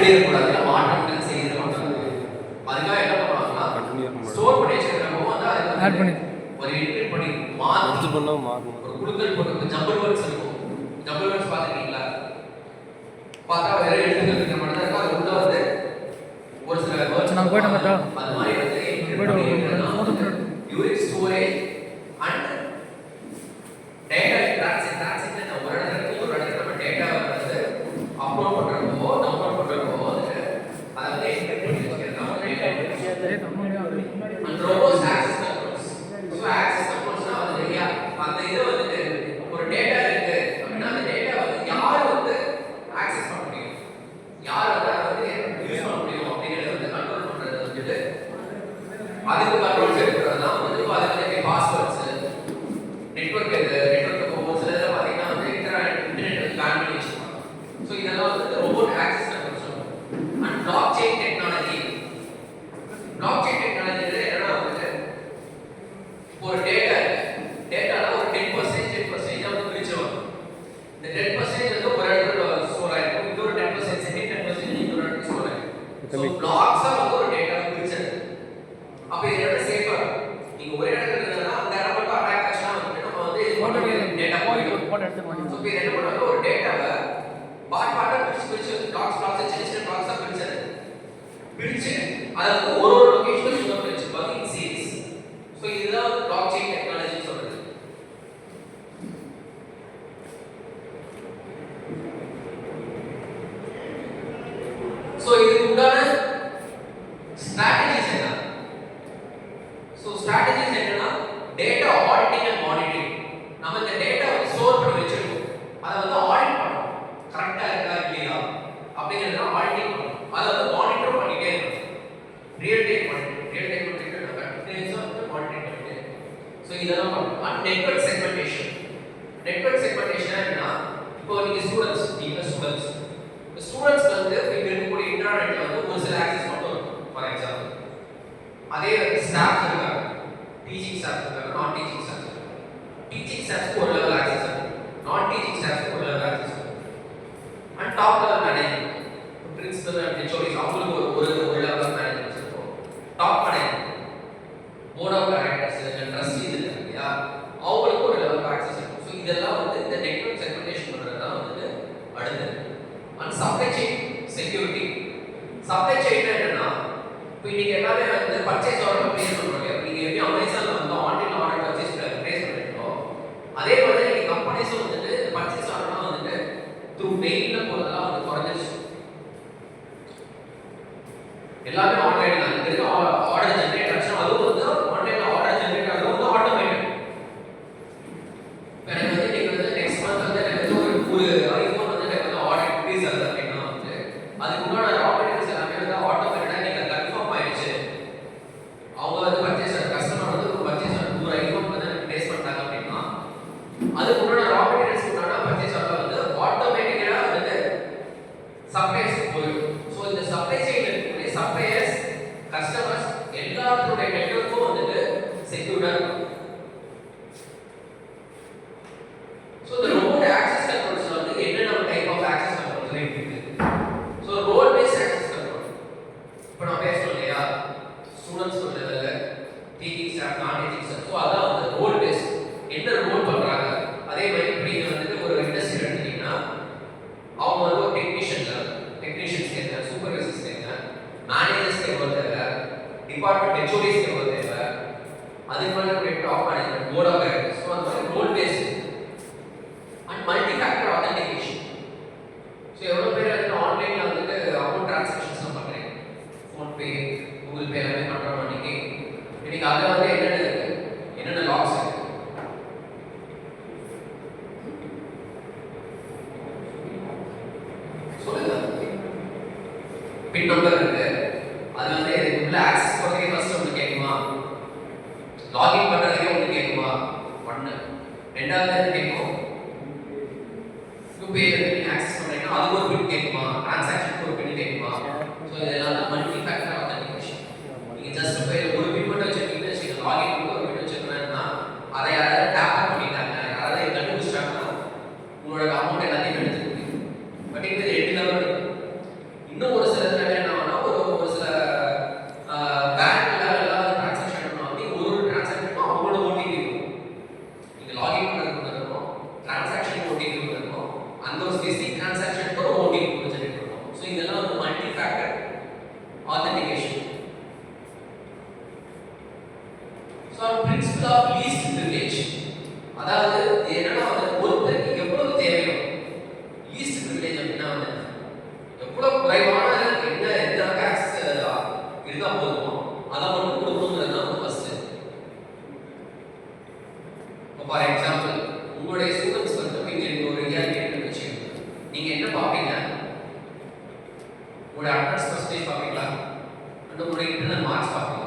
பண்ணிடக்கூடாது, மாற்றங்கள் செய்திடக்கூடாது. அதுக்காக என்ன பண்ணுவாங்கன்னா ஸ்டோர் பண்ணி வச்சிருக்கிறப்போ வந்து ஆட் பண்ணி ஒரு எடிட் பண்ணி மாற்றி ஒரு குழுக்கள் போட்டு ஜம்பிள் வேர்ட்ஸ் இருக்கும். ஜம்பிள் வேர்ட்ஸ் பார்த்துருக்கீங்களா? பார்த்தா வேற எழுத்துக்கள் இருக்கிற மாதிரி தான் இருக்கும். அது உள்ள வந்து ஒரு சில வேர்ட்ஸ் நான் போயிட்டு வந்துட்டா அது மாதிரி வந்து unique storage and data transit ஒரு இடத்துல ஒரு இடத்துல நம்ம டேட்டாவை வந்து அப்லோட் பண்றப்போ டவுன்லோட் பண்றப்போ வந்து அதை வந்து எக்ஸ்பெக்ட் பண்ணி வச்சிருக்காங்க. அந்த robots access controls. So access கண்ட்ரோல்ஸ்னா வந்து அந்த இதை வந்து ஒரு டேட்டா இருக்கு அப்படின்னா அந்த டேட்டா வந்து யார் வந்து ஆக்சஸ் பண்ண முடியும், யார் வந்து அதை வந்து யூஸ் பண்ண முடியும் அப்படிங்கிறத வந்து கண்ட்ரோல் பண்றது வந்துட்டு அதுக்கு கண்ட்ரோல்ஸ் எடுக்கிறது தான் வந்து அதுக்கு பாஸ்வேர்ட்ஸ் நெட்வொர்க் நெட்வொர்க் போகும்போது சில இதில் பார்த்தீங்கன்னா வந்து இன்டர்நெட் வந்து பேன் பண்ணி வச்சுருப்பாங்க. ஸோ இதெல்லாம் வந்து ரோபோட் ஆக்சஸ் கண்ட்ரோல்ஸ் சொல்லுவோம். And black chain technology. Block chain டெக்னாலஜியில் என்னன்னா வந்து ஒரு டேட்டால ஒரு 10% வந்து பிரிச்சிருவாங்க. இந்த 10% வந்து ஒரு இடத்துல ஸ்டோர் ஆயிருக்கும், இன்னொரு 10% செகண்ட் 10% இன்னொரு இடத்துல ஸ்டோர் ஆயிருக்கும். ஸோ பிளாக்ஸாக வந்து ஒரு டேட்டாவை பிரிச்சது. அப்போ இது என்ன சேஃபா இருக்கும்? நீங்க ஒரே இடத்துல இருந்தா அந்த இடம் மட்டும் அட்டாக் ஆச்சுன்னா வந்து நம்ம வந்து டேட்டா போயிடும். ஸோ இப்போ என்ன பண்ணுவாங்க, ஒரு டேட்டாவை பார்ட்டா பிரிச்சு பிளாக்ஸ் சின்ன பிளாக்ஸா பிரிச்சு அதை வந்து ஒரு லொகேஷன்ல ஸ்டோர் பண்ணி வச்சிருப்பாங்க இன் சீரிஸ். ஸோ இதுதான் வந்து பிளாக் செயின் டெக்னாலஜி சொல்றது. ஸோ இதுக்கு உண்டான ஸ்ட்ராட்டஜிஸ் என்ன? ஸோ ஸ்ட்ராட்டஜிஸ் என்னன்னா டேட்டா ஆடிட்டிங் அண்ட் மானிட்டரிங். நம்ம இந்த டேட்டா வந்து ஸ்டோர் பண்ணி வச்சிருக்கோம், அதை வந்து ஆடிட் பண்ணணும், கரெக்டா இருக்கா இல்லையா அப்படிங்கிறத ஆடிட்டிங் பண்ணணும். அதை வந்து மானிட்டர் பண்ணிட்டே இருக்கணும், ரியல் டைம் மானிட்டர் நம்ம கண்டினியூஸா வந்து மானிட்டர் பண்ணிட்டே இருக்கணும். ஸோ இதெல்லாம் பண்ணணும். And network segmentation. Network segmentation என்னன்னா இப்போ நீங்க ஸ்டூடெண்ட்ஸ் வந்து இங்க இருக்கக்கூடிய இன்டர்நெட்ல வந்து ஒரு சில ஆக்சஸ் மட்டும் இருக்கும். ஃபார் எக்ஸாம்பிள் அதே ஸ்டாஃப் இருக்காங்க, டீச்சிங் ஸ்டாஃப் இருக்காங்க, நான் டீச்சிங் ஸ்டாஃப் இருக்காங்க. டீச்சிங் ஸ்டாஃப்க்கு ஒரு லெவல் ஆக்சஸ் இருக்கு, நான் டீச்சிங் ஸ்டாஃப்க்கு ஒரு லெவல் ஆக்சஸ் இருக்கு. And top level management, principal and HODs அவங்களுக்கு ஒரு லெவல் மேனேஜ்மெண்ட் இருக்கும். Top management, board of directors and trustees இருக்காங்க இல்லையா, அவங்களுக்கு ஒரு லெவல் ஆக்சஸ் இருக்கும். ஸோ இதெல்லாம் வந்து இந்த நெட்வொர்க் செக்மெண்டேஷன் பண்றது தான் வந்து அடுத்தது. And supply chain security. Supply chain என்னன்னா இப்போ இன்னைக்கு எல்லாமே வந்து பர்ச்சேஸ் ஆர்டர் பிளேஸ் பண்ணுறோம். நீங்கள் எப்படி அமேசானில் வந்து ஆன்லைன் ஆர்டர் பர்ச்சேஸ் பிளேஸ் பண்ணிருக்கோ அதே மாதிரி நீங்கள் கம்பெனிஸும் வந்துட்டு பர்ச்சேஸ் ஆர்டர்லாம் வந்துட்டு த்ரூ மெயிலில் போகிறதெல்லாம் வந்து குறைஞ்சிருச்சு. எல்லாமே ஆன்லைன் தான். இங்கே இருக்க ஆர்டர் ஜென்ரேட் ஆச்சுன்னா அதுவும் வந்து ஆன்லைனில் ஆர்டர் ஜென்ரேட் ஆகிறது வந்து ஆட்டோமேட்டிக். எனக்கு வந்து நீங்கள் வந்து நெக்ஸ்ட் மந்த் வந்து எனக்கு வந்து ஒரு ஐஃபோன் வந்து எனக்கு வந்து ஆர்டர் இன்க்ரீஸ் ஆகுது அப்படின்னா வந்து அதுக்கு முன்னாடி ரா மெட்டீரியல்ஸ் எல்லாமே வந்து ஆட்டோமேட்டிக்காக நீங்கள் கன்ஃபார்ம் ஆயிடுச்சு. அவங்க வந்து பர்ச்சேஸ் கஸ்டமர் வந்து ஒரு பர்ச்சேஸ் ஒரு ஐஃபோன் வந்து பிளேஸ் பண்ணிட்டாங்க அப்படின்னா அதுக்கு முன்னாடி ரா மெட்டீரியல்ஸ் முன்னாடி பர்ச்சேஸ் ஆர்டர் வந்து ஆட்டோமேட்டிக்காக வந்து சப்ளைஸ் போயிடும். ஸோ இந்த சப்ளை செயின் இருக்கக்கூடிய சப்ளையர்ஸ் கஸ்டமர்ஸ் எல்லாருடைய நெட்வொர்க்கும் வந்துட்டு செக்யூர்டாக இருக்கும். ஸோ இந்த ரோட் ஆக்சஸ் கண்ட்ரோல்ஸ் வந்து என்னென்ன டைப் ஆஃப் ஆக்சஸ் கண்ட்ரோல்ஸ் இருக்கு? So role based access control. இப்போ நான் பேசணும் இல்லையா, ஸ்டூடெண்ட்ஸ் ஒரு லெவலில், teaching staff, non teaching staff. So அதான் வந்து ரோல் பேஸ்ட். என்ன ரோல் பண்ணுறாங்க? அதே மாதிரி இப்போ நீங்கள் வந்துட்டு ஒரு இண்டஸ்ட்ரி எடுத்துட்டீங்கன்னா அவங்க வந்து ஒரு டெக்னீஷியன்ஸ் தேவை, சூப்பர்வைசர்ஸ் தேவை, மேனேஜர்ஸ் தேவை, டிபார்ட்மெண்ட் ஹெச்ஓடிஸ் தேவை, அதுக்கு மேலே top management, board of directors. So அந்த மாதிரி role based and multi factor authentication. So எவ்வளோ பேர் வந்து ஆன்லைனில் வந்துட்டு அமௌண்ட் ட்ரான்சாக்ஷன்ஸ்லாம் பண்ணுறீங்க, ஃபோன்பே, கூகுள் பே எல்லாமே பண்ணுறோம். இன்னைக்கு அதில் வந்து என்னென்ன லாக்ஸ் இருக்கு? சொல்லுங்க. பின் நம்பர் இருக்கு, அது வந்து உள்ள ஆக்சஸ் பண்ணுறதுக்கு ஃபர்ஸ்ட் ஒன்று கேட்குமா, லாகின் பண்ணுறதுக்கே ஒன்று கேட்குமா, ஒன்று. ரெண்டாவது கேட்கும் யூபிஐ நீங்கள் ஆக்சஸ் பண்ணுறீங்கன்னா அதுக்கு ஒரு பின் கேட்குமா, டிரான்சாக்ஷனுக்கு ஒரு பின் கேட்குமா. ஸோ இதெல்லாம் தான் மல்டி ஃபேக்டர் ஆத்தென்டிகேஷன். நீங்கள் ஜஸ்ட் போய் ஒரு பின் மட்டும் வச்சுருக்கீங்கன்னு வச்சுக்கோங்க, லாகின் பண்ணி ஒரு பின் வச்சுருக்கேன்னா அதை யாராவது டேப் பண்ணிட்டாங்க, யாராவது கண்டுபிடிச்சிட்டாங்கன்னா உங்களோட அமௌண்ட் எல்லாத்தையும் எடுத்துக்க முடியும். பட் இது 8 லெவல் இன்னும் ஒரு உங்களுடைய அட்டெண்டன்ஸ் பர்சன்டேஜ் பார்ப்பீங்களா, அண்ட் உங்களுடைய இன்டர்னல் மார்க்ஸ் பார்ப்பீங்க.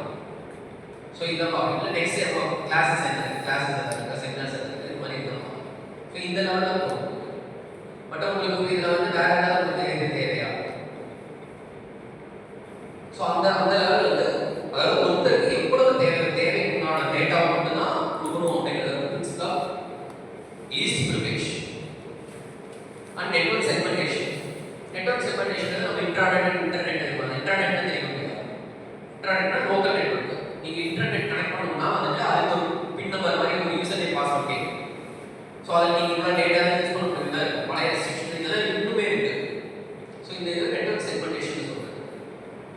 ஸோ இதான் பார்ப்பீங்களா. நெக்ஸ்ட் இயர் கிளாஸஸ் என்ன இருக்குது, செமினார்ஸ் இருக்குது, இது மாதிரி தான். ஸோ இந்த லெவலில் போகும். பட் உங்களுக்கு இதில் வந்து வேறு ஏதாவது வந்து இது தேவையா? ஸோ அந்த லெவலில் வந்து அதாவது ஒருத்தருக்கு எவ்வளவு தேவைக்குண்டான டேட்டாவை மட்டும்தான் கொடுக்கணும் அப்படிங்கிறது principle least privilege and network segmentation. Network segmentation நம்ம இன்டர்நெட் தெரியும். இன்டர்நெட்னா தெரியும் இல்லையா? இன்டர்நெட்னா லோக்கல் நெட்வொர்க். நீங்கள் இன்டர்நெட் கனெக்ட் பண்ணணும்னா வந்துட்டு அதுக்கு ஒரு பின் நம்பர் மாதிரி ஒரு யூசர் நேம் பாஸ்வேர்ட் கேட்கும். ஸோ அதில் நீங்கள் இவ்வளோ டேட்டா யூஸ் பண்ண முடியல, பழைய ரெஸ்ட்ரிக்ஷன் இதெல்லாம் இன்னுமே இருக்குது. ஸோ இந்த இது நெட்வொர்க் செக்மெண்டேஷன் சொல்லுங்கள்.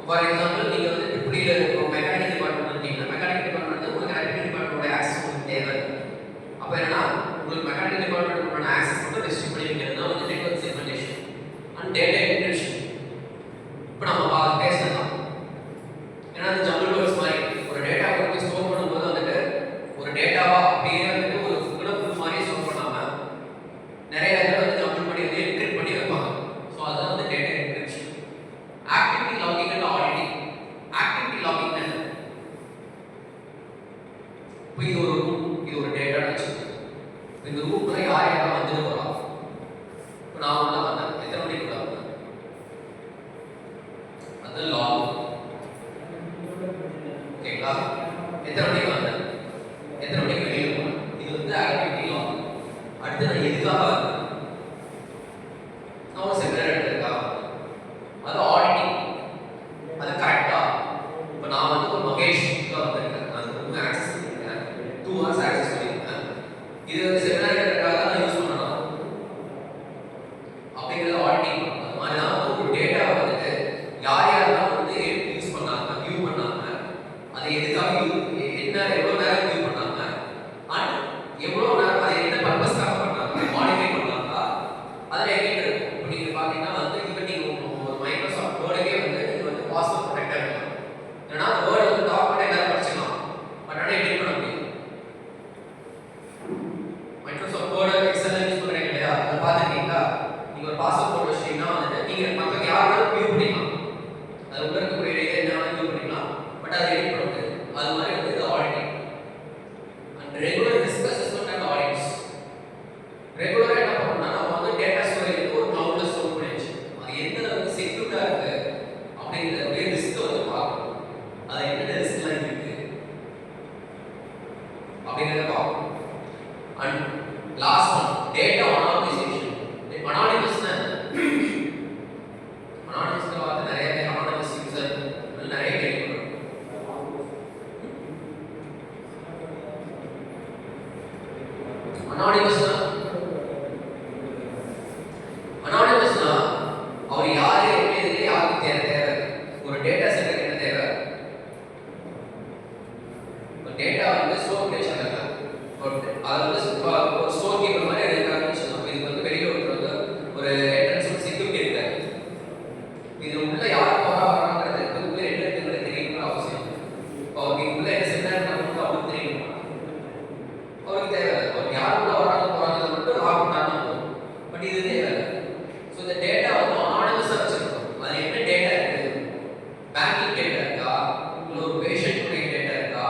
ஃபார் எக்ஸாம்பிள் நீங்கள் வந்து ட்ரிபிளியில் இருக்கிற மெக்கானிக்கல் டிபார்ட்மெண்ட் இருக்கீங்கன்னா மெக்கானிக்கல் டிபார்ட்மெண்ட் உங்களுக்கு எலக்ட்ரிக்கல் டிபார்ட்மெண்ட்டோட ஆக்சஸ் உங்களுக்கு தேவை. அப்போ என்னன்னா உங்களுக்கு மெக்கானிக்கல் டிபார்ட்மெண்ட்டோட ஆக்சஸ் மட்டும் ரெஸ்ட்ரிக்ட் பண்ணி வைக்கிறது தான் வந்து network segmentation and data encryption. இப்போ நம்ம பேசலாம். ஏன்னா அந்த ஜம்பிள் வேர்ட்ஸ் மாதிரி ஒரு டேட்டா போய் ஸ்டோர் பண்ணும்போது வந்துட்டு ஒரு டேட்டாவா அப்படியே வந்துட்டு ஒரு ஃபுல் மாதிரியே ஸ்டோர் பண்ணாமல் நிறைய இடத்துல வந்து ஜம்பிள் பண்ணி வந்து என்கிரிப்ட் பண்ணி வைப்பாங்க. ஸோ அதுதான் வந்து data encryption. Activity logging and auditing. Activity logging இப்போ இது ஒரு டேட்டான்னு வச்சுக்கோங்க. இந்த ரூம்ல யார் யாரெல்லாம் வந்துட்டு போகலாம். இப்போ நான் உள்ள வந்தேன், எத்தனை மணிக்கு உள்ள வந்தேன், அது லாக். ஓகேங்களா? எத்தனை மணிக்கு வந்தேன், எத்தனை மணிக்கு வெளியே போனேன், இது வந்து ஆக்டிவிட்டி லாக். அடுத்து நான் எதுக்காக வந்தேன், நான் ஒரு செமினார் எடுக்கிறதுக்காக வந்தேன், அது ஆடிட்டிங். அது கரெக்டா? இப்போ நான் வந்து ஒரு மகேஷ் வந்திருக்கேன், நான் ரூம் ஆக்சஸ் பண்ணியிருக்கேன், 2 hours ஆக்சஸ் பண்ணியிருக்கேன், இது வந்து செமினார் எடுக்கிறதுக்காக தான் யூஸ் பண்ணணும் அப்படிங்கிறது ஆடிட்டிங். அது மாதிரி தான் ஒரு டேட்டாவை வந்துட்டு யார் யாரெல்லாம் வந்து யூஸ் பண்ணாங்க, வியூ பண்ணாங்க, அதை எதுக்காக எவ்வளோ நேரம் வியூ பண்ணாங்க, அண்ட் எவ்வளோ நேரம் அதை என்ன பர்பஸ்க்காக பண்ணாங்க, மாடிஃபை பண்ணாங்களா, அதில் எங்கிட்ட இருக்கும். இப்போ நீங்கள் பார்த்தீங்கன்னா வந்து இப்போ நீங்கள் ஒரு மைக்ரோசாஃப்ட் வேர்டுக்கே வந்து நீங்கள் வந்து பாஸ்வேர்ட் ப்ரொடெக்டாக இருக்கலாம். ஏன்னா அந்த வேர்டு வந்து டாக்குமெண்ட் எல்லாரும் படிச்சுக்கலாம், பட் ஆனால் எடிட் பண்ண முடியும். மைக்ரோசாஃப்ட் வேர்டு எக்ஸல் யூஸ் பண்ணுறீங்க இல்லையா, அதை பார்த்துருக்கீங்களா? நீங்கள் ஒரு பாஸ்வேர்ட் போட்டு வச்சிட்டீங்கன்னா வந்துட்டு நீங்கள் மற்ற யாராலும் வியூ பண்ணிக்கலாம், அது உள்ள இருக்கக்கூடிய இதை என்ன வியூ பண்ணிக்கலாம், பட் அதை எடிட் பண்ண முடியாது. அது மாதிரி வந்து இது auditing and regular risk assessment and audits. ரெகுலராக என்ன பண்ணணும்னா நம்ம வந்து டேட்டா ஸ்டோரேஜ் ஒரு கிளவுட்ல ஸ்டோர் பண்ணி வச்சுக்கணும். அது எந்த அளவுக்கு செக்யூர்டா இருக்கு அப்படிங்கிற ரிஸ்க் வந்து பார்க்கணும். அது என்னென்ன ரிஸ்க்லாம் இருக்கு அப்படிங்கிறத பார்க்கணும். And last one data anonymization. அனானிமஸ்னா அனானிமஸ்க்கு வந்து நிறைய பேர் அனானிமஸ் யூசர் நிறைய கேள்விப்படும். அனானிமஸ்னா அவர் யாரு எப்படி யாருக்கு தேவை, ஒரு டேட்டா செட்டுக்கு என்ன தேவை, ஒரு டேட்டா வந்து ஸ்டோர் பண்ணி வச்சாங்க, அதை வந்து ஒரு ஸ்டோர் கீப்பர் மாதிரி இருக்காருன்னு வச்சுக்கோங்க. இதுக்கு வந்து வெளியில் ஒரு என்ட்ரன்ஸ் செக்யூரிட்டி இருக்காரு. இது உள்ள யார் வராங்கிறது உள்ள என்ன இருக்குங்கிறது தெரியணும்னு அவசியம். இப்போ அவருக்கு உள்ள என்ன செமினார் பண்ணணும் அப்படின்னு தெரியணும். அவருக்கு தேவை அவர் யார் உள்ள வராங்க போறாங்க மட்டும் லாக் பண்ணாலும் போதும், பட் இது தேவை. ஸோ இந்த டேட்டா வந்து அனானிமஸாக வச்சிருக்கோம். அது என்ன டேட்டா இருக்கு, பேங்கிங் டேட்டா இருக்கா, இல்லை ஒரு பேஷண்ட்டுடைய டேட்டா இருக்கா,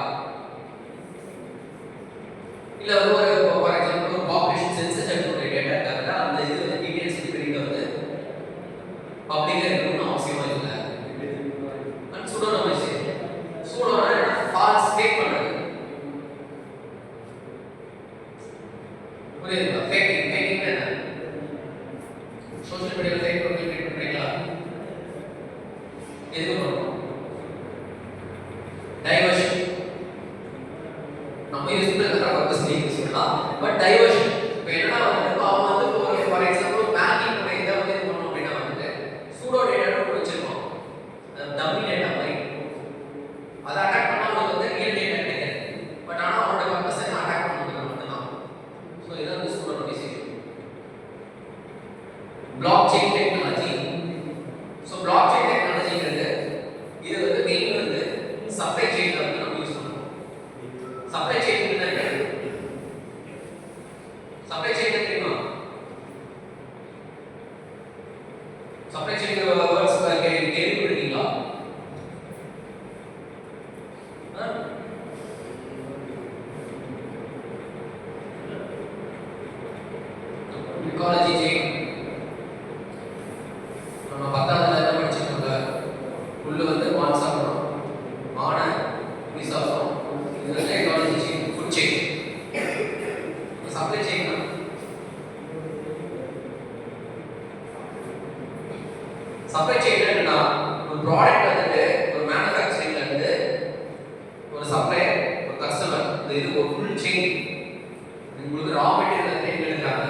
இல்லை ஒரு ஃபார் எக்ஸாம்பிள் ஒரு பாப்புலேஷன் சென்சஸ் எடுக்கக்கூடிய டேட்டா இருக்காங்க. அந்த இது வந்து டீடைல்ஸ் வெளியில வந்து பப்ளிக்காக இருக்கணும்னு அவசியமா இல்லை. அண்ட் சூடோனமைசேஷன். சூடோனா ஃபால்ஸ் ஃபேக் பண்ணுறது. புரியுதுங்களா? ஃபேக்கிங் என்ன? சோஷியல் மீடியாவில் ஃபேக் ப்ரொஃபைல் கிரியேட் பண்ணுறீங்களா? எதுக்கு பண்ணணும்? டைவர்ஷன். நம்ம யூஸ் பண்ணுற பர்பஸ் யூஸ் பண்ணலாம், பட் டைவர்ஷன். இப்போ என்னன்னா வந்து அவன் வந்து ஒரு ஃபார் எக்ஸாம்பிள் பேங்கிங் முறை இதை வந்து இது பண்ணணும் அப்படின்னா வந்துட்டு சூடோ டேட்டான்னு வச்சிருக்கோம், டம்மி டேட்டா மாதிரி. அதை அட்டாக் பண்ணால் அவனுக்கு வந்து ரியல் டேட்டா கிடைக்காது, பட் ஆனால் அவனோட பர்பஸ் என்ன அட்டாக் பண்ணுறது மட்டும்தான். ஸோ இதான் வந்து pseudonymization. Block chain technology. So block chain டெக்னாலஜிங்கிறது இது வந்து மெயின் வந்து சப்ளை செயினில் வந்து நம்ம யூஸ் பண்ணுவோம். சப்ளை செயின் சப்ளை செயின் என்னன்னா ஒரு ப்ராடக்ட் வந்துட்டு ஒரு மேனுஃபேக்சரிங்ல இருந்து ஒரு சப்ளையர் ஒரு கஸ்டமர் இது ஒரு ஃபுல் செயின். உங்களுக்கு ரா மெட்டீரியல் வந்து எங்க எடுக்கிறாங்க,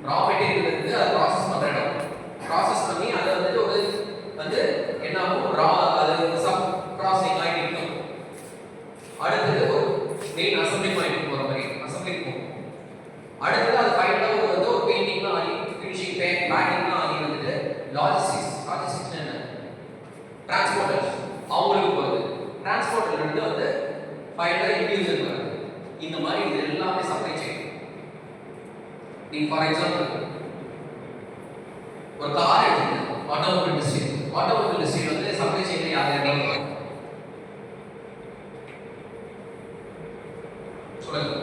ரா மெட்டீரியல் வந்து அதை ப்ராசஸ் பண்ற இடம், ப்ராசஸ் பண்ணி அதை வந்துட்டு ஒரு வந்து என்ன ஆகும், ரா அது சப் ப்ராசஸிங் ஆகி நிற்கும். அடுத்தது ஒரு மெயின் அசம்பிளி பாயிண்ட் போகிற மாதிரி அசம்பிளி போகும். அடுத்தது அது ஃபைனலாக ஒரு வந்து ஒரு பெயிண்டிங்லாம் ஆகி ஃபினிஷிங் பேக்கிங்லாம் ஆகி வந்துட்டு லாஜிஸ்டிக்ஸ் என்ன டிரான்ஸ்போர்ட்டர்ஸ் அவங்களுக்கு போகுது. டிரான்ஸ்போர்ட்டர்ல இருந்து வந்து ஃபைனலாக இண்டிவிஜுவல் வருது. இந்த மாதிரி இது எல்லாமே சப்ளை செயின். நீங்க ஃபார் எக்ஸாம்பிள் ஒரு கார் எடுத்துங்க, ஆட்டோமொபைல் இண்டஸ்ட்ரி வந்து சப்ளை செயின்ல யார் இருக்காங்க சொல்லுங்க.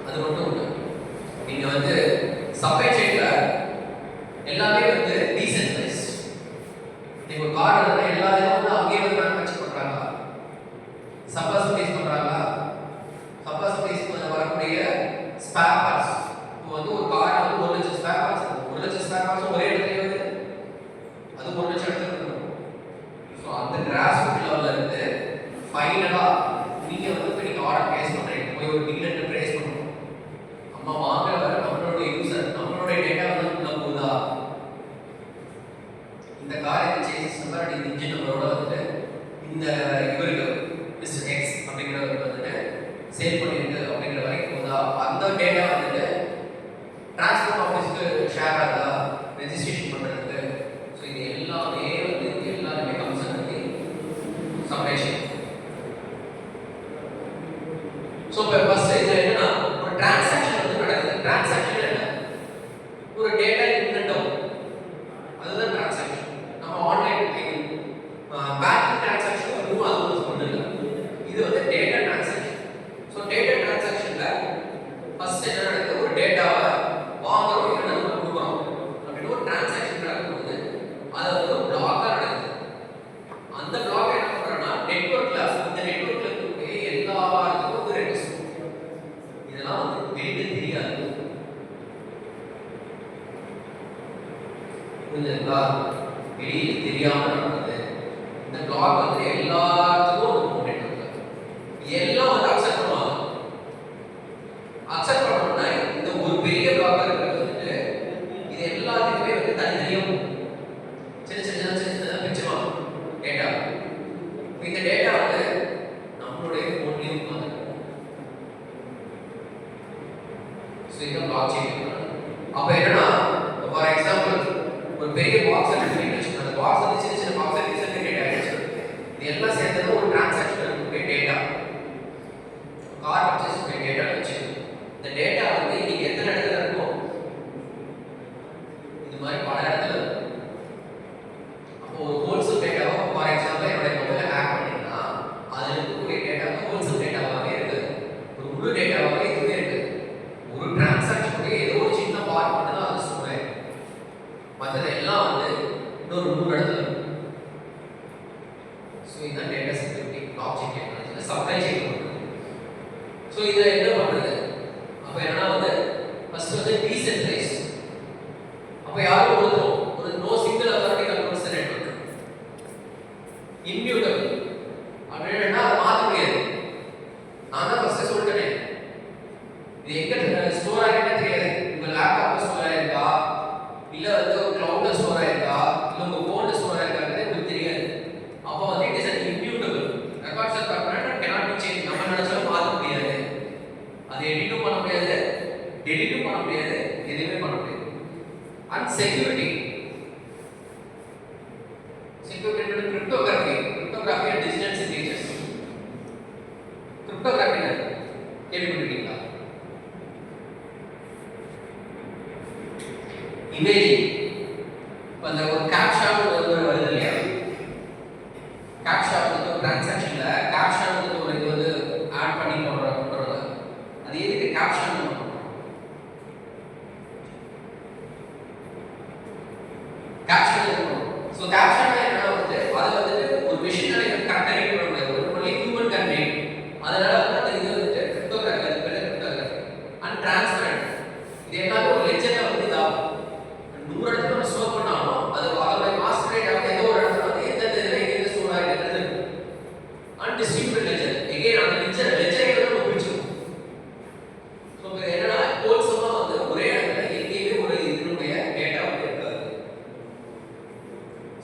அது மட்டும் உண்டு. நீங்க வந்து சப்ளை செயின்ல எல்லாமே வந்து டீசென்ட்ரலைஸ். நீங்க ஒரு கார் எடுத்தா எல்லாத்தையும் வந்து அங்கேயே வந்து மேனுஃபேக்சர் பண்றாங்க, சப்ளைஸ் பண்றாங்க. சப்ளைஸ் வரக்கூடிய ஸ்பேர் பார்ட்ஸ் இப்போ வந்து ஒரு கார் வந்து 1 லட்சம் ஸ்பேர் பார்ட்ஸ் இருக்கு. 1 லட்சம் ஸ்பேர் பார்ட்ஸ் ஒரே இடத்துல வருது, அது 1 லட்சம் இடத்துல இருக்கு. ஸோ அந்த கிராஸ் ரூட் லெவல்ல இருந்து ஃபைனலா நீங்க வந்து நீங்க ஆர்டர் பிளேஸ் பண்றீங்க, போய் ஒரு டீலர்ட்ட பிளேஸ் பண்ணணும். நம்ம வாங்குறவர் நம்மளோட யூசர் நம்மளோட டேட்டா வந்து நம்புதா, இந்த கார் இந்த சேசிஸ் நம்பர் இந்த இன்ஜின் நம்பரோட வந்துட்டு இந்த இவருக்கு மிஸ்டர் எக்ஸ் அப்படிங்கிறவருக்கு வந்துட்டு சேல் பண்ணிருக்கு அப்படிங்கிற வரைக்கும் போதா, அந்த டேட்டா வந்துட்டு டிரான்ஸ்போர்ட் ஆஃபீஸ்க்கு ஷேர் ஆகுதா ரெஜிஸ்ட்ரேஷன் பண்ணுறதுக்கு. ஸோ இது எல்லாமே வந்து எல்லாருமே கன்சர்ன் பண்ணி சப்ளை செயின். ஸோ இப்போ ஃபர்ஸ்ட் இது என்னன்னா ஒரு டிரான்சாக்ஷன் வந்து நடக்குது. டிரான்சாக்ஷன் என்ன, ஒரு டேட்டா இன் அண்ட் அவுட், அதுதான் டிரான்சாக்ஷன். நம்ம ஆன்லைன் பேங்கிங் டிரான்சாக்ஷன் இன்னும் அது வந்து ஒன்றும் இல்லை, இது வந்து டேட்டா டிரான்சாக்ஷன். ஸோ டேட்டா டிரான்சாக்ஷன்ல ஃபர்ஸ்ட் என்ன நடக்குது, ஒரு டேட்டாவை வாங்குறோம் இல்லைன்னா நம்ம கொடுக்குறோம் அப்படின்னு ஒரு டிரான்சாக்ஷன் நடக்கும்போது அது வந்து ஒரு பிளாக்காக நடக்குது. அந்த பிளாக் என்ன பண்ணுறோம்னா நெட்வொர்க்ல இந்த நெட்வொர்க்ல இருக்கக்கூடிய எல்லாத்துக்கும் வந்து ரெக்வஸ்ட். இதெல்லாம் வந்து வெளியே தெரியாது, புரிஞ்சுங்களா? வெளியே தெரியாம நடக்குது. இந்த பிளாக் வந்து எல்லாத்துக்கும் ஒரு நெட்வொர்க் எல்லாம் வந்து அக்செப்ட் பண்ணுவாங்க. அக்செப்ட் பண்ணணும்னா இந்த ஒரு பெரிய பிளாக் இருக்கிறது வந்துட்டு இது எல்லாத்துக்குமே வந்து தனித்தனியும் சின்ன பிரிச்சுவாங்க டேட்டா. இந்த டேட்டா வந்து நம்மளுடைய போன்லயும் உட்காந்து பிளாக் செயின். அப்ப என்னன்னா ஃபார் எக்ஸாம்பிள் ஒரு பெரிய பாக்ஸ் எடுத்துக்கிட்டு அந்த பாக்ஸ் வந்து சின்ன பாக்ஸ் டிசைன் டேட்டா ஆயிடுச்சு. இது எல்லாம் சேர்ந்தது ஒரு டிரான்சாக்ஷன் இருக்கக்கூடிய டேட்டா, கார் பர்ச்சேஸ் டேட்டா வச்சு இந்த டேட்டா வந்து நீங்க எத்தனை இடத்துல இருக்கும், இது மாதிரி பல இடத்துல இருக்கும். அப்போ ஒரு ஹோல்சேல் டேட்டாவை ஃபார் எக்ஸாம்பிள் என்னோட மொபைலை ஹேக் பண்ணினா அதில் இருக்கக்கூடிய டேட்டா வந்து ஹோல்சேல் டேட்டாவாகவே இருக்குது, ஒரு முழு டேட்டாவாகவே இதுவே இருக்குது. ஒரு டிரான்சாக்ஷனுடைய ஏதோ ஒரு சின்ன பார்ட் மட்டும் தான் அது சொல்றேன், மற்றது எல்லாம் வந்து இன்னொரு 3 இடத்துல இருக்கு. ஸோ இதுதான் டேட்டா செக்யூரிட்டி பிளாக் செயின் டெக்னாலஜியில் சப்ளை செயின் பண்ணுறது. ஸோ இதை என்ன பண்ணுறது, அப்போ என்னன்னா வந்து ஃபர்ஸ்ட் வந்து டீசென்ட்ரலைஸ். அப்போ யாரும் ஒருத்தரும் ஒரு நோ சிங்கிள் அத்தாரிட்டி கண்ட்ரோல்ஸ் தி நெட்வொர்க். இம்யூட்டபிள் அப்படின்னா அதை மாற்ற முடியாது. நான் தான் ஃபர்ஸ்ட் சொல்லிட்டேன், இது எங்க ஸ்டோர் ஆகிட்டே தெரியாது. உங்க லேப்டாப்ல ஸ்டோர் ஆயிருக்கா, இல்ல வந்து ஒரு கிளவுட்ல ஸ்டோர் ஆயிருக்கா, இல்ல உங்க போன்ல ஸ்டோர் ஆயிருக்காங்கிறது உங்களுக்கு தெரியாது. அப்போ வந்து it is an immutable. Records are permanent, cannot be changed. நம்ம நினைச்சாலும் மாற்ற முடியாது, அதை எடிட்டும் பண்ண முடியாது, டெலீட்டும் பண்ண முடியாது, எதுவுமே பண்ண முடியாது. And security cryptography and digital signatures. Cryptography கேள்விப்பட்டிருக்கீங்களா? இமேஜிங். இப்போ அந்த ஒரு கேப்ஷா வருது இல்லையா, கேப்ஷா வந்து ஒரு டிரான்சாக்ஷன்ல கேப்ஷா வந்து ஒரு இது வந்து ஆட் பண்ணி போடுறது. அது எதுக்கு கேப்ஷா பண்ணுறோம்? கேப்ஷா இருக்கும். ஸோ கேப்ஷா என்ன வந்து அது வந்துட்டு ஒரு மெஷினால கரெக்டாக ரீட் பண்ண முடியாது, ஒரு ஹியூமன் கேன் ரீட். அதனால வந்து அந்த இது வந்துட்டு கிரிப்டோகிராஃபி, அது பேர் கிரிப்டோகிராஃபி. டிரான்ஸ்பரண்ட். இது எல்லாமே ஒரு லெட்ஜர்ல வந்து இதாகும். 100 இடத்துல நம்ம ஸ்டோர் பண்ணாலும் அது அதோட மாஸ்டர் ரேட் ஆகுது ஏதோ ஒரு இடத்துல வந்து எந்த இதுல எங்க ஸ்டோர் ஆகிட்டு இருக்கு. அன்டிஸ்ட்ரிபியூட்டட் லெட்ஜர் எகைன் அந்த லெட்ஜரை வந்து நம்ம பிரிச்சுக்கணும். ஸோ என்னன்னா கோல்ஸமா வந்து ஒரே இடத்துல எங்கேயுமே ஒரு இதனுடைய டேட்டா வந்து இருக்காது.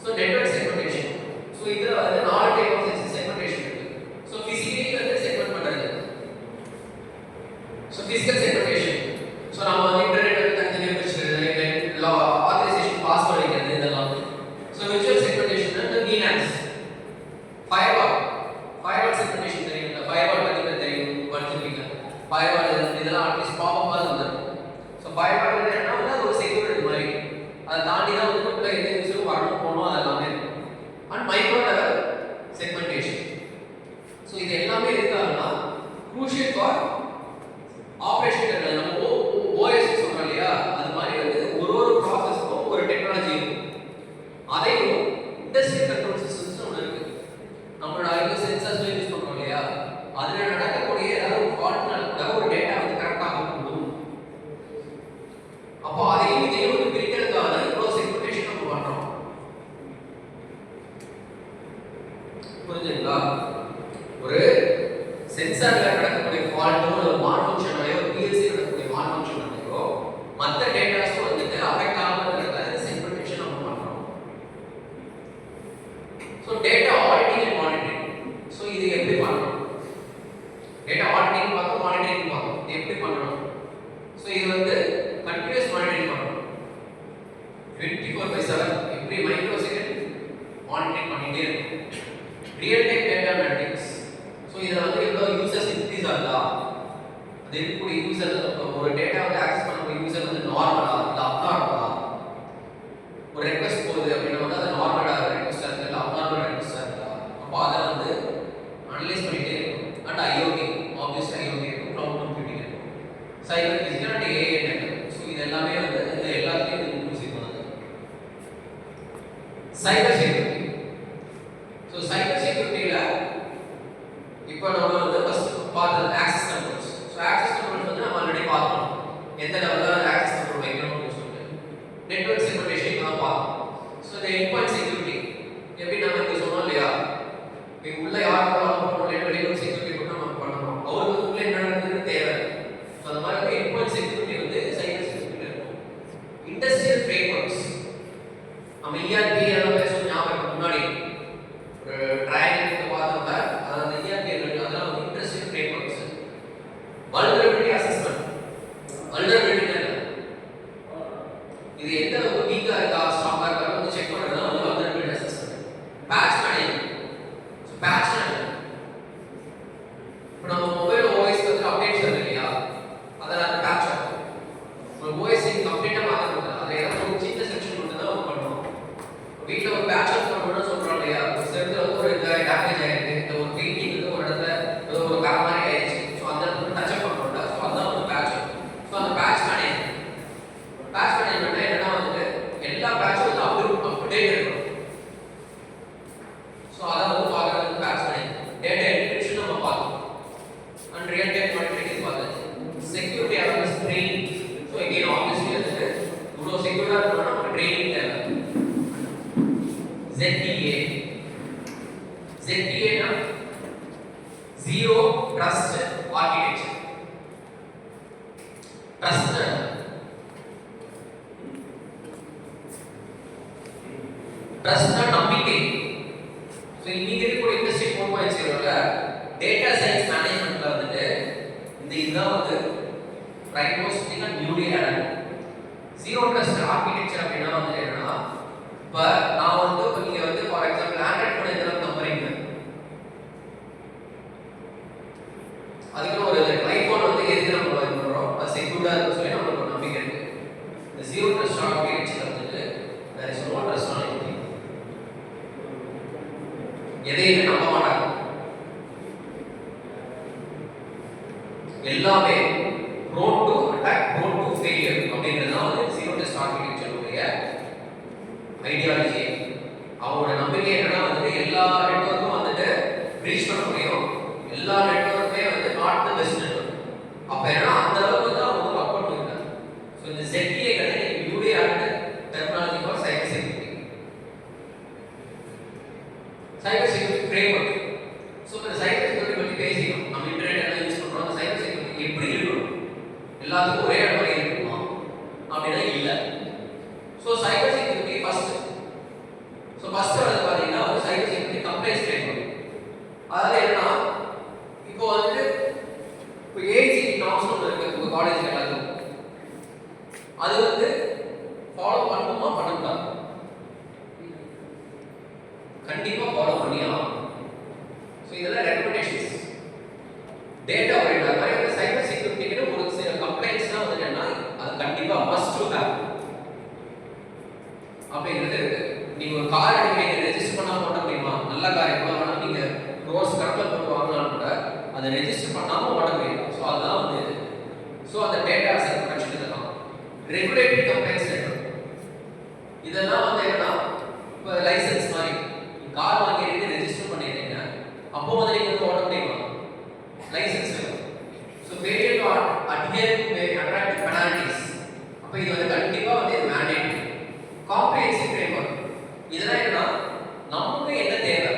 So network segmentation. ஸோ இதுல வந்து 4 டைப் ஆஃப் செக்மெண்டேஷன் இருக்கு. ஸோ பிசிக்கலி வந்து செக்மெண்ட் பண்றது. So physical segmentation. ஸோ நம்ம வந்து இன்டர்நெட் வந்து தனித்தனியாக பிரிச்சுக்கிறது, ஆத்தரைசேஷன் பாஸ்வேர்ட் வைக்கிறது இதெல்லாம். ஸோ விர்ச்சுவல் செக்மெண்டேஷன் வந்து VLANs, ஃபயர்வால் செக்மெண்டேஷன் தெரியும். ஃபயர்வால் பத்தி தெரியும் படிச்சிருக்கீங்க. ஃபயர்வால் இதெல்லாம் அட்லீஸ்ட் பாப்பா வந்துடும். ஸோ ஃபயர்வால் என்னன்னா வந்து ஒரு செக்யூரிட்டி மாதிரி அதை தாண்டி தான் வந்து உள்ள எந்த யூஸரும் வரணும் போகணும் அதெல்லாமே இருக்கும். And micro level segmentation. So இது எல்லாமே இருக்காங்கன்னா க்ரூஷியல் ஃபார் ஆப்ரேஷன். நம்ம ஓஎஸ் சொல்றோம் இல்லையா, அது மாதிரி வந்து ஒரு ப்ராசஸ்க்கும் ஒரு டெக்னாலஜி இருக்கும். அதையும் இண்டஸ்ட்ரியல் கண்ட்ரோல் சிஸ்டம்ஸ் ஒன்று இருக்கு. நம்மளோட ஐஓ சென்சார்ஸ் யூஸ் பண்றோம் இல்லையா, அதுல நடக்கக்கூடிய ஏதாவது ஒரு ஃபால்ட்னால கூட ஒரு டேட்டா வந்து கரெக்டாக போகும். அப்போ அதையும் இதையும் வந்து பிரிக்கிறதுக்காக இவ்வளோ செக்மெண்டேஷன் நம்ம பண்றோம். புரிஞ்சுங்களா? ஒரு சென்சார்ல நடக்கக்கூடிய ஃபால்ட்டோ ஒரு மால் ஃபங்க்ஷனாலோ ஒரு பிஎல்சி நடக்கக்கூடிய மால் ஃபங்க்ஷனாலோ மற்ற டேட்டாஸும் வந்துட்டு அஃபெக்ட் ஆகாம இருக்கிறது செக்மெண்டேஷன் நம்ம பண்றோம். So data auditing and monitoring. So இது எப்படி பண்ணணும்? டேட்டா ஆடிட்டிங் பார்த்தோம், மானிட்டரிங் பார்த்தோம். இது எப்படி பண்ணணும்? ஸோ இது வந்து கண்டினியூஸ் மானிட்டரிங் பண்ணணும். 24/7 எவ்ரி மைக்ரோ செகண்ட் மானிட்டரிங் பண்ணிட்டே இருக்கும். Real time data analytics. So இதில் வந்து எவ்வளோ யூசர்ஸ் இன்க்ரீஸ் ஆகுதா, அது இருக்கக்கூடிய யூசர் ஒரு டேட்டா வந்து ஆக்சஸ் பண்ணக்கூடிய யூசர் வந்து நார்மலா இல்லை அப்நார்மலா, ஒரு ரெக்வஸ்ட் போகுது அப்படின்னா வந்து அது நார்மலாக ரெக்வஸ்டாக இருக்கு இல்லை அப்நார்மல் ரெக்வஸ்டாக இருக்கா, அப்போ அதை வந்து அனலைஸ் பண்ணிட்டே இருக்கும். அண்ட் ஐஓடி ஆப்வியஸ் ஐஓடி இருக்கும், க்ளவுட் கம்ப்யூட்டிங் இருக்கும், cyber physical and AI network. So இது எல்லாமே வந்து இந்த எல்லாத்துலேயும் இன்க்ளூசிவ் பண்ணுது. Cyber security. ஸோ சைபர் செக்யூரிட்டியில் இப்போ நம்ம வந்து ஃபர்ஸ்ட் பார்த்தது access controls. So access controls வந்து நம்ம ஆல்ரெடி பார்த்தோம், எந்த லெவலில் ஆக்சஸ் கண்ட்ரோல் வைக்கணும் அப்படின்னு சொல்லிட்டு. நெட்வொர்க் செக்மெண்டேஷன் தான் பார்த்தோம். ஸோ இந்த எண்ட்பாயிண்ட் செக்யூரிட்டி எப்படி நம்ம இங்கே சொன்னோம் இல்லையா, இப்போ உள்ள யார் போகணும் நெட்வொர்க் செக்யூரிட்டி கூட நம்ம பண்ணணும், அவருக்கு உள்ள என்ன நடக்குதுன்னு தேவை. ஸோ அந்த மாதிரி எண்ட்பாயிண்ட் செக்யூரிட்டி வந்து சைபர் செக்யூரிட்டியில் இருக்கும். இண்டஸ்ட்ரியல் ஃப்ரேம்வொர்க்ஸ் நம்ம ERP எல்லாம் பேசணும் ஞாபகம் முன்னாடி ஒரு ட்ரையாங்கிள் பார்த்தோம்ல, அதாவது ERP அதெல்லாம் வந்து industrial frameworks. Vulnerability assessment. Vulnerability இது எந்த அளவுக்கு வீக்கா இருக்கா ஸ்ட்ராங்கா இருக்கா வந்து செக் பண்றது தான் வந்து vulnerability assessment. Patch management. So patch management இப்போ நம்ம மொபைல் ஓஎஸ் வந்து அப்டேட்ஸ் வருது இல்லையா, அதில் அந்த பேட்ச் ஆகும். ஒரு ஓஎஸ் கம்ப்ளீட்டாக மாற்றக்கூடாது, அதில் ஏதாவது ஒரு சின்ன செக்ஷன் மட்டும் தான் பண்ணுவோம். வீட்டில் ஒரு பேட்ச் அப் பண்ணணும்னு சொல்கிறோம் இல்லையா, ஒரு செல்ஃபில் வந்து ஒரு டேமேஜ் ஆகிருக்கு, இந்த ஒரு பெயிண்டிங் வந்து ஒரு இடத்துல ஏதோ ஒரு வேற மாதிரி ஆயிடுச்சு, ஸோ அந்த இடத்துல டச் அப் பண்ணுறோம்ல, ஸோ அதுதான் வந்து பேட்ச் அப். ஸோ அந்த பேட்ச் மேனேஜ்மெண்ட் என்னன்னா வந்துட்டு எல்லா பேட்சும் வந்து அப்டேட் இருக்கணும். ஸோ அதை வந்து பார்க்கறது பேட்ச் மேனேஜ்மெண்ட். டேட்டா என்கிரிப்ஷன் நம்ம பார்த்தோம் அண்ட் ரியல் டைம் மானிட்டரிங் பார்த்தாச்சு. Security awareness training. So again obviously வந்துட்டு இவ்வளோ செக்யூராக இருக்கணும்னா நமக்கு ட்ரைனிங் தேவை. ZTA னா ஜீரோ ட்ரஸ்ட் ஆர்கிடெக்சர். ட்ரஸ்ட் நம்பிக்கை. ஸோ இன்னைக்கு இருக்கக்கூடிய இண்டஸ்ட்ரி 4.0ல டேட்டா சயின்ஸ் மேனேஜ்மெண்ட்ல வந்துட்டு இந்த இதுதான் வந்து right most thing and newly added. Zero trust architecture அப்படின்னா வந்து என்னன்னா, இப்போ நான் வந்து நீங்க வந்து ஃபார் எக்ஸாம்பிள் ஆண்ட்ராய்ட் ஃபோன் எதில் நம்புறீங்க, அதுக்கு ஒரு ஐபோன் வந்து எதுக்கு நம்ம பண்ணுறோம், அது செக்யூர்டாக இருக்குன்னு சொல்லி நம்மளுக்கு ஒரு நம்பிக்கை இருக்கு. இந்த ஜீரோ ட்ரஸ்ட் ஆர்கிடெக்சர் வந்துட்டு வேற சொல்லுவோம் ட்ரஸ்ட் ஆன் எதையுமே நம்ப மாட்டாங்க, எல்லாமே prone to attack, prone to failure அப்படிங்கிறது தான் வந்து ஜீரோ ட்ரஸ்ட் ஆர்கிடெக்சருடைய ஐடியாலஜி. எல்லாத்துக்கும் ஒரே மாதிரி இருக்குமா அப்படின்னா இல்லை. So cyber security first. So first வந்து பார்த்தீங்கன்னா ஒரு சைபர் செக்யூரிட்டி கம்ப்ளைண்ட்ஸ் ஃப்ரேம்வொர்க். அதாவது என்னன்னா இப்போ வந்துட்டு இப்போ ஏஐசிடி நார்ம்ஸ் ஒன்று இருக்கு உங்கள் காலேஜ் எல்லாத்துக்கும். அது வந்து ஃபாலோ பண்ணணுமா பண்ணக்கூடாது? கண்டிப்பாக ஃபாலோ பண்ணியாகும். ஸோ இதெல்லாம் ரெக்கமெண்டேஷன்ஸ். டேட்டா ஓரியன்டா மாதிரி வந்து சைபர் செக்யூரிட்டிக்கு ஒரு சில கம்ப்ளைண்ட்ஸ்லாம் வந்து என்னன்னா அது கண்டிப்பாக மஸ்ட் டு ஹேவ் அப்படிங்கிறது இருக்கு. நீங்க ஒரு கார் எடுக்கிறீங்க, ரெஜிஸ்டர் பண்ணாம ஓட்ட முடியுமா? நல்ல கார் எவ்வளோ வேணாலும் நீங்க ரோஸ் கணக்கில் போட்டு வாங்கினாலும் கூட அதை ரெஜிஸ்டர் பண்ணாம ஓட்ட முடியும். ஸோ அதுதான் வந்து இது. ஸோ அந்த டேட்டா செட் ப்ரொடெக்ஷன் இதெல்லாம் ரெகுலேட்டரி கம்ப்ளைண்ட்ஸ் நெட்வொர்க். இதெல்லாம் வந்து என்னன்னா இப்போ லைசன்ஸ் மாதிரி கார் வாங்கிட்டு ரெஜிஸ்டர் பண்ணிடுறீங்க, அப்போ வந்து நீங்க வந்து ஓட்ட முடியுமா? லைசன்ஸ் வேணும். So failure to adhere to attractive penalties. அப்போ இது வந்து கண்டிப்பாக வந்து இது மேண்டேட்டரி. Comprehensive framework. இதெல்லாம் என்னன்னா நமக்கு என்ன தேவை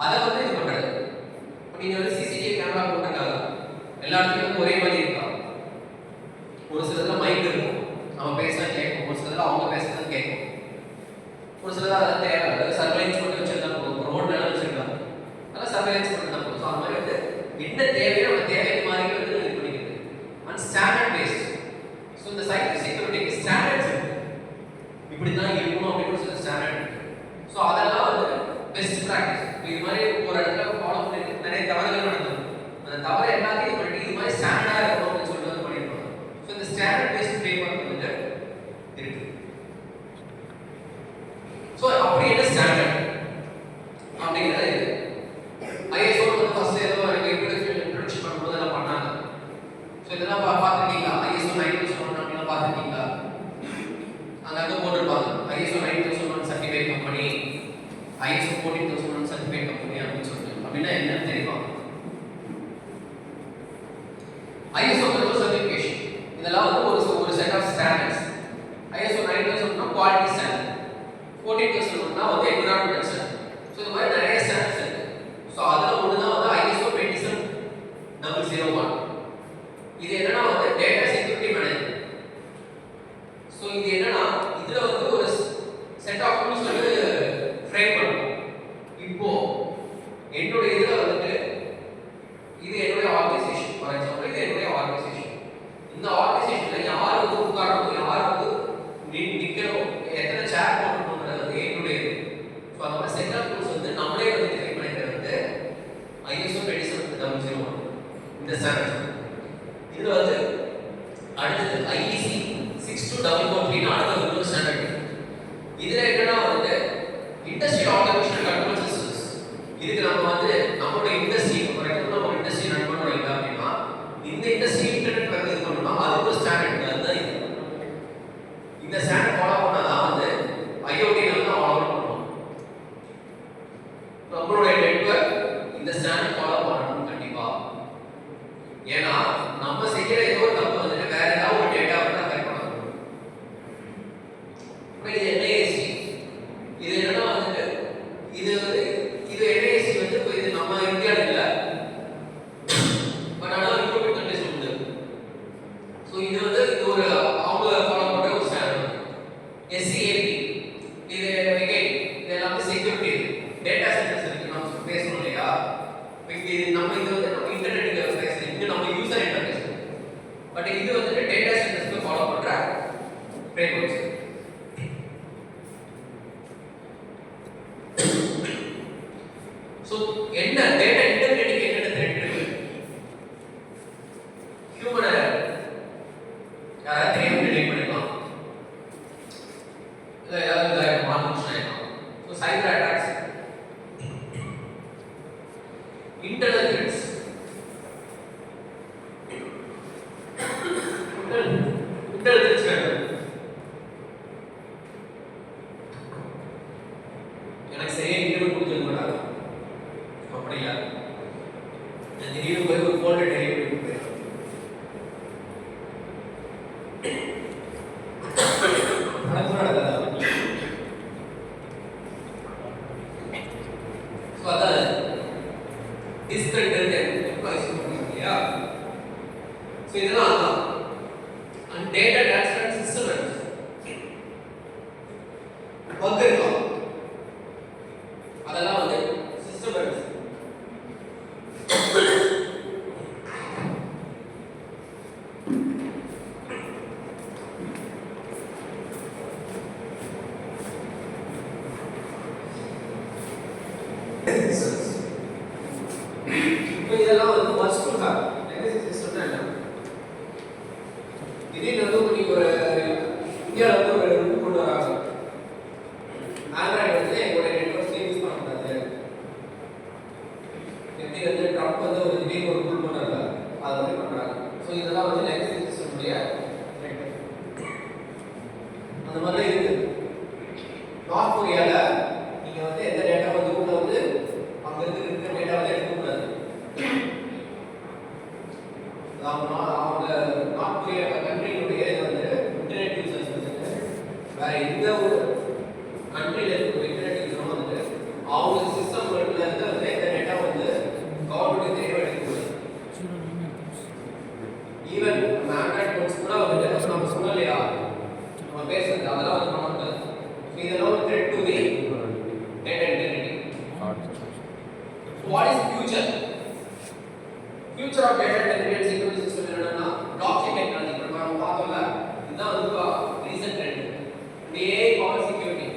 அதை வந்து இது பண்றது. இப்போ நீங்க வந்து சிசிடிவி கேமரா போட்டிருக்காங்க, எல்லா இடத்துலையும் ஒரே மாதிரி இருக்கா? ஒரு சிலதுல மைக் இருக்கும், நம்ம பேசினா கேட்கும். ஒரு சிலதுல அவங்க பேசுறது கேட்கும். ஒரு சிலது அதெல்லாம் தேவை, அதாவது சர்வேலன்ஸ் பண்ணி வச்சிருந்தா போதும். ரோட்ல எல்லாம் வச்சிருக்காங்க, அதெல்லாம் சர்வேலன்ஸ் பண்ணி தான் போதும். ஸோ அது மாதிரி வந்து என்ன தேவையோ நம்ம தேவைக்கு மாதிரி வந்து இது பண்ணிக்கிறது. And standard paste. ஸோ இந்த சைபர் செக்யூரிட்டிக்கு ஸ்டாண்டர்ட்ஸ் இப்படி தான் இருக்கணும் அப்படின்னு ஒரு சில ஸ்டாண்டர்ட். ஸோ அதெல்லாம் வந்து பெஸ்ட் ப்ராக்டிஸ். இது மாதிரி ஒரு இடத்துல ஃபாலோ பண்ணிட்டு நிறைய தவறுகள் நடந்தது. அந்த தவறு எல்லாத்தையும் இது பண்ணிட்டு இது மாதிரி ஸ்டாண்டர்டாக இருக்கணும் அப்படின்னு சொல்லிட்டு வந்து பண்ணியிருப்பாங்க. ஸோ இந்த ஸ்டாண்டர்ட் பேஸ்ட் ஃப்ரேம்வொர்க் வந்து இருக்கு. ஸோ அப்படி என்ன ஸ்டாண்டர்ட் அப்படிங்கிறது இது. ஐஎஸ்ஓ வந்து ஃபர்ஸ்ட் ஏதோ இன்ட்ரோடக்ஷன் பண்ணும்போது எல்லாம் பண்ணாங்க. ஸோ இதெல்லாம் பார்த்துருக்கீங்களா? ஐஎஸ்ஓ 9001 அப்படின்னா பார்த்துருக்கீங்களா? அங்கே போட்டிருப்பாங்க ISO 9001 certified company, ISO 14001 certified company அப்படின்னு சொல்லிட்டு. அப்படின்னா என்னன்னு தெரியுமா? ஐஎஸ்ஓ சர்டிஃபிகேஷன் இதெல்லாம் வந்து ஒரு set of standards. ISO 9001 quality standard, 14001 வந்து என்விரான்மெண்டல் ஸ்டாண்டர்ட். ஸோ இந்த மாதிரி நிறைய ஸ்டாண்டர்ட்ஸ் இருக்கு. ஸோ அதில் ஒன்று தான் வந்து ஐஎஸ்ஓ 27001. இது என்னன்னா வந்து டேட்டா செக்யூரிட்டி மேனேஜ்மெண்ட். ஸோ இது என்னன்னா இதுல வந்து ஒரு செட் ஆஃப் ரூல்ஸ் வந்து ஃப்ரேம் பண்ணுவோம். இப்போ என்னுடைய இதுல வந்துட்டு இது என்னுடைய ஆர்கனைசேஷன், ஃபார் எக்ஸாம்பிள் இது என்னுடைய ஆர்கனைசேஷன். இந்த ஆர்கனைசேஷன்ல யார் வந்து உட்காரணும், யார் வந்து நிற்கணும், எத்தனை சேர் போடணும்ன்றது வந்து என்னுடைய இது. ஸோ அந்த மாதிரி செட் ஆஃப் ரூல்ஸ் வந்து நம்மளே வந்து டிஃபைன் பண்ணிக்கிறது வந்து ஐஎஸ்ஓ 27001 இந்த ஸ்டாண்டர்ட். இதுல வந்து அடுத்தது ஐஇசி 62443 அடுத்த ஒரு ஸ்டாண்டர்ட். இதுல என்னன்னா வந்து இண்டஸ்ட்ரியல் ஆட்டோமேஷன் கண்ட்ரோல் சிஸ்டம்ஸ். இதுக்கு நம்ம வந்து நம்மளோட இண்டஸ்ட்ரி, ஃபார் எக்ஸாம்பிள் நம்ம இண்டஸ்ட்ரி ரன் பண்றோம் அப்படின்னா இந்த இண்டஸ்ட்ரி இன்டர்நெட் வந்து இது பண்ணணும்னா அது ஒரு ஸ்டாண்டர்ட். அதுதான் இது. இந்த ஸ்டாண்டர்ட் ஃபாலோ பண்ணாதான் வந்து ஐஓடி வந்து ஃபாலோ பண்ணணும். நம்மளுடைய நெட்வொர்க் இந்த ஸ்டாண்டர்ட் ஃபாலோ பண்ணணும் கண்டிப்பா. ஏன்னா நம்ம செய்யற ஏதோ ஒரு தப்பு வந்துட்டு வேற ஏதாவது ஒரு டேட்டா வந்து அஃபெக்ட் பண்ணணும். இது என்ஐஎஸ்சி. இது என்னன்னா வந்துட்டு இது என்ஐஎஸ்சி வந்து இப்போ இது நம்ம இந்தியாவில் இல்லை, பட் ஆனால் யூரோப்பியன் கண்ட்ரிஸ் உண்டு. ஸோ இது வந்து இது ஒரு அவங்க ஃபாலோ பண்ற ஒரு ஸ்டாண்டர்ட். எஸ்சிஏபி இது இது எல்லாமே செக்யூரிட்டி டேட்டா சென்டர்ஸ் இருக்கு. நம்ம பேசணும் இல்லையா? இது நம்ம இது வந்து நம்ம இன்டர்நெட் பேசுறது, இது நம்ம யூசர் இன்டர்ஃபேஸ். பட் இது வந்து டேட்டா சென்டர்ஸ்க்கு ஃபாலோ பண்ற ஃப்ரேம்வொர்க்ஸ். ஸோ என்ன டேட்டா இன்டர்நெட்டுக்கு என்னென்ன த்ரெட் இருக்கு? ஹியூமன் எரர், யாராவது தெரியாம டெலீட் பண்ணிடலாம், இல்லை ஏதாவது மால்ஃபங்க்ஷன் ஆகிடலாம். So cyber attacks, internal threats, எனக்கு சரியா இன்டர்வியூ கொடுத்துருக்க மாட்டாங்க. அப்படியா? திடீர்னு போய் ஒரு ஃபோல்டர் டெலிவரி பண்ணி ஸோ அதான் டிஸ்கண்டென்ட் எம்ப்ளாய்ஸ் இல்லையா? ஸோ இதெல்லாம் அதுதான். And data transfer system bug இருக்கும், அதெல்லாம் வந்து சிஸ்டம் எரர்ஸ். இப்போ இதெல்லாம் வந்து மஸ்ட் ஹேவ். லெகசி சிஸ்டம்னா என்ன? திடீர்னு வந்து நீங்க ஒரு இந்தியாவில் வந்து ஒரு ரூல் கொண்டு வராங்க, ஆண்ட்ராய்டு வந்து எங்களுடைய நெட்வொர்க்ஸ் யூஸ் பண்ணக்கூடாது. எப்படி வந்து ட்ரம்ப் வந்து ஒரு திடீர்னு ஒரு ரூல் கொண்டு அதை வந்து பண்றாங்க. ஸோ இதெல்லாம் வந்து லெகசி சிஸ்டமுடைய அந்த மாதிரி இருக்கு. நார்த் கொரியால நீங்க வந்து எந்த டேட்டா வந்து உள்ள வந்து அங்க இருந்து இருக்கிற டேட்டா வந்து எடுக்க கூடாது. அவங்க நார்த் கொரியா கண்ட்ரியினுடைய வந்து இன்டர்நெட் யூசர்ஸ் வந்து வேற எந்த ஒரு கண்ட்ரியில இருக்கிற இன்டர்நெட் யூசரும் வந்து அவங்க சிஸ்டம்ல இருந்து வந்து இந்த டேட்டா வந்து கவர்மெண்ட் தேவை எடுக்கக்கூடாது. ஈவன் நம்ம ஆண்ட்ராய்ட் ஃபோன்ஸ் கூட வந்து நம்ம சொல்லலையா நம்ம பேசுறது அதெல்லாம் வந்து பண்ணக்கூடாது. இதெல்லாம் ஒரு thread to the data integrity. What is future? Future of data intelligence and security system என்னன்னா blockchain technology. நம்ம பார்த்தோம்ல, இதுதான் வந்து recent trend. AI power security.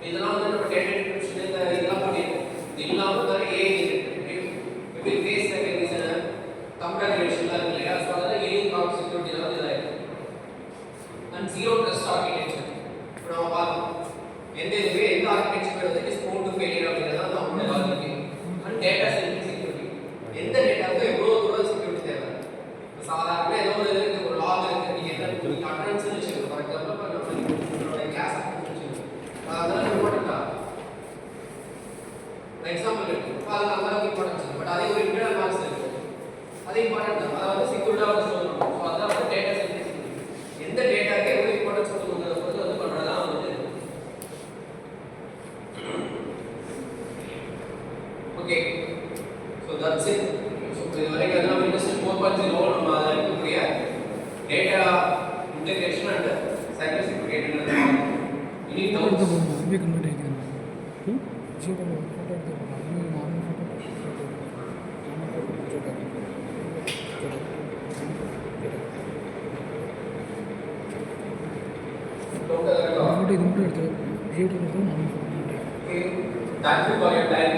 இதெல்லாம் வந்து நம்ம டேட்டா என்கிரிப்ஷன் இதெல்லாம் பண்ணிருக்கோம். இது இல்லாம வேற AI இருக்கு. எப்படி ஃபேஸ் ரெகக்னிஷன், கம்ப்யூட்டரைசேஷன்லாம் இருக்கு இல்லையா? ஸோ அதெல்லாம் AI power security தான் வந்து இருக்கு. And zero trust architecture. இப்போ நம்ம பார்த்தோம் எந்த இதுவே எந்த ஆர்கிடெக்சர் வந்து இஸ் prone to failure அப்படிங்கறத நம்ம logic. And data centric security. எந்த டேட்டாவுக்கு எவ்வளவு தூரம் செக்யூரிட்டி தேவை? சாதாரண ஏதோ ஒரு இருக்கு, ஒரு லாக் இருக்கு, நீங்க என்ன அட்டெண்டன்ஸ் வச்சுக்கணும். ஃபார் எக்ஸாம்பிள் நம்மளோட கிளாஸ் அட்டெண்டன்ஸ் வச்சுக்கணும், அதெல்லாம் இம்பார்ட்டன்டா எக்ஸாம்பிள் இருக்கு. அது அந்த அளவுக்கு இம்பார்ட்டன்ஸ், பட் அதே ஒரு இன்டர்னல் மார்க்ஸ் இருக்கு, அது இம்பார்ட்டன்ட் தான். அதை வந்து செக்யூரிட்டா வந்து சொல்லணும். ஸோ அதான் வந்து டேட்டா சென்ட்ரிக் செக்யூரிட்டி. எந்த டேட்டாக்கு எவ்வளவு இம்பார்ட்டன்ஸ் கொடுக்கணுங்கிறத பொறுத்து வந்து பண்றதுதான் வந்து. Okay, so that's it. So இது வரைக்கும் அதெல்லாம் இண்டஸ்ட்ரி 4.0 நம்ம அதில் இருக்கக்கூடிய data integration and cyber security. இனி doubts Thank you for your time.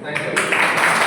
Thank you.